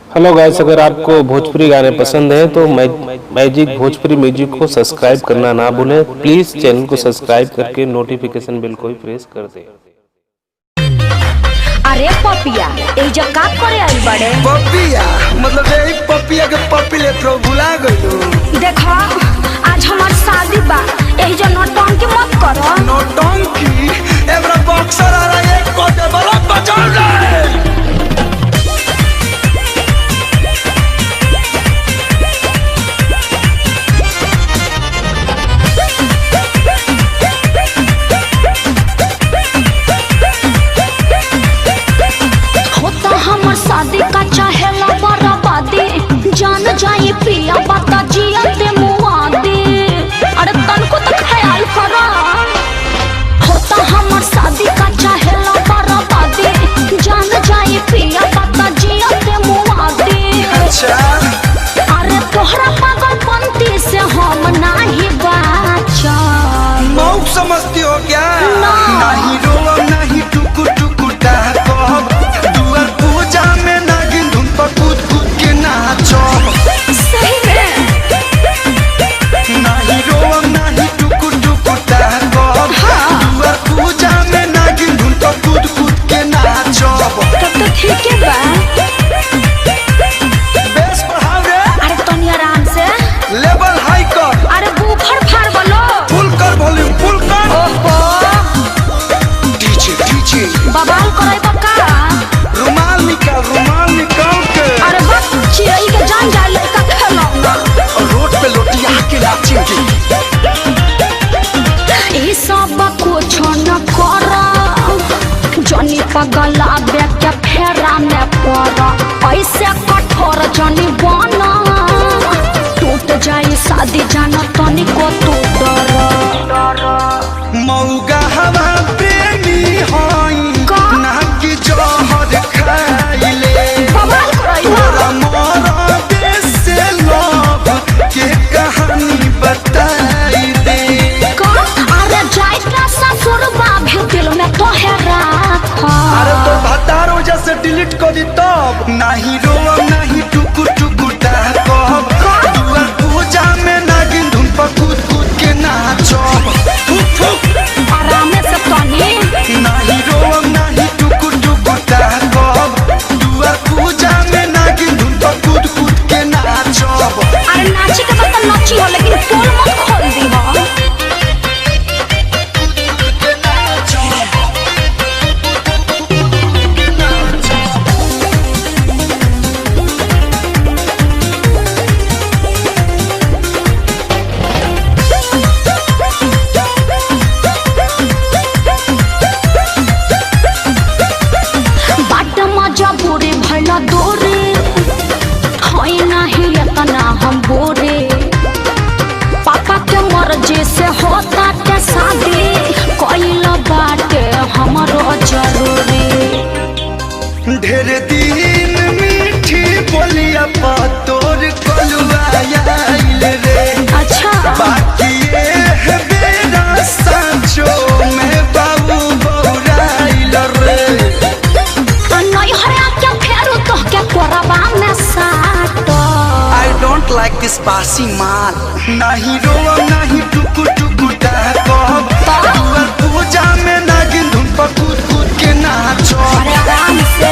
Hello guys, अगर आपको भोजपुरी गाने पसंद हैं तो मैजिक भोजपुरी म्यूजिक को सब्सक्राइब करना ना भूलें। प्लीज चैनल को सब्सक्राइब करके नोटिफिकेशन बेल को भी प्रेस कर दें। अरे पपिया एजा का करे आई बड़े? पपिया मतलब यही पपिया के पपी ले तो भुला गइलो। देखो आज हमार शादी बा, एजा नौटंकी मत करो। नौटंकी एबरा बॉक्सर आ रहा है, एक कोटे वाला बचा ले। शादी का चाहेला बराबादी, जान जाए पिया बाता जिया ते मुआदी। अरे तनको तो ख्याल करो, होता हमर शादी का चाहेला बराबादी, जान जाए पिया बाता जिया ते मुआदी। अच्छा अरे तोहरा पागलपंती से हम नहीं बाचा। मौक समझती हो क्या? ना। नहीं रोवा नहीं टुकु टुकु कहब, दुआर पूजा में नागिन धुन पर कूद कूद के नाचो। सही में नहीं रोवा नहीं टुकु टुकु कहब, दुआर पूजा में नागिन धुन पर कूद कूद के नाचो। तब तो ठीक है बा। बेस बढ़ाओ रे। अरे तनी आराम से। लेवल हाई कर। अरे बूफर फाड़ बोलो। फुल कर वॉल्यूम फुल कर। ओहो डीजे डीजे बवाल करे बका। रुमाल निकाल के। अरे बस चिड़ै के जान जाए लड़का खेलौना। और रोड पे लोटिया के नाचेंगे। ई सब कुछ न कर, जनी पगला के फेरा में पड़। ऐसे कठोर जनी बना, टूट जाए शादी जाना तनिको तू डर। मौगा हवा प्रेमी होई का? ना कि जहर खाइले। बवाल करे तोरा मोरा देश से लव के कहानी बताई दे। का? अरे जाए का ससुरबा भी दिल में तो है राखा। अरे तो भतारो जैसे डिलीट कर दी तब। नहीं रोवा नहीं टुकु टुकु कहब, दुआर पूजा में नागिन धुन पर कूद कूद के नाचो। फुक फुक आराम से तनी। नहीं रोवा नहीं टुकु टुकु कहब, दुआर पूजा में नागिन धुन पर कूद कूद के नाचो। अरे नाची के बता नाची हो, लेकिन पोल मत खोल दी हो। बाट मजा बुरे भला दोरे, होई नहीं इतना हम बोरे। पापा के मर्जी से होता के शादी, कोइला बाटे हमरो जरूरी। ढेर दिन मीठी बोलिया पा तोर कलुआ आइल रे। अच्छा बाकी ये है बेरा सांचो में बाबू बौराइल रे। नहीं हरा क्या फेरू तो क्या कोरबा में साटो। I don't like this बासी माल। नहीं रोवा नहीं टुकु टुकु कहब, दुआर पूजा में नागिन धुन पर कूद कूद के नाचो। अरे आराम से।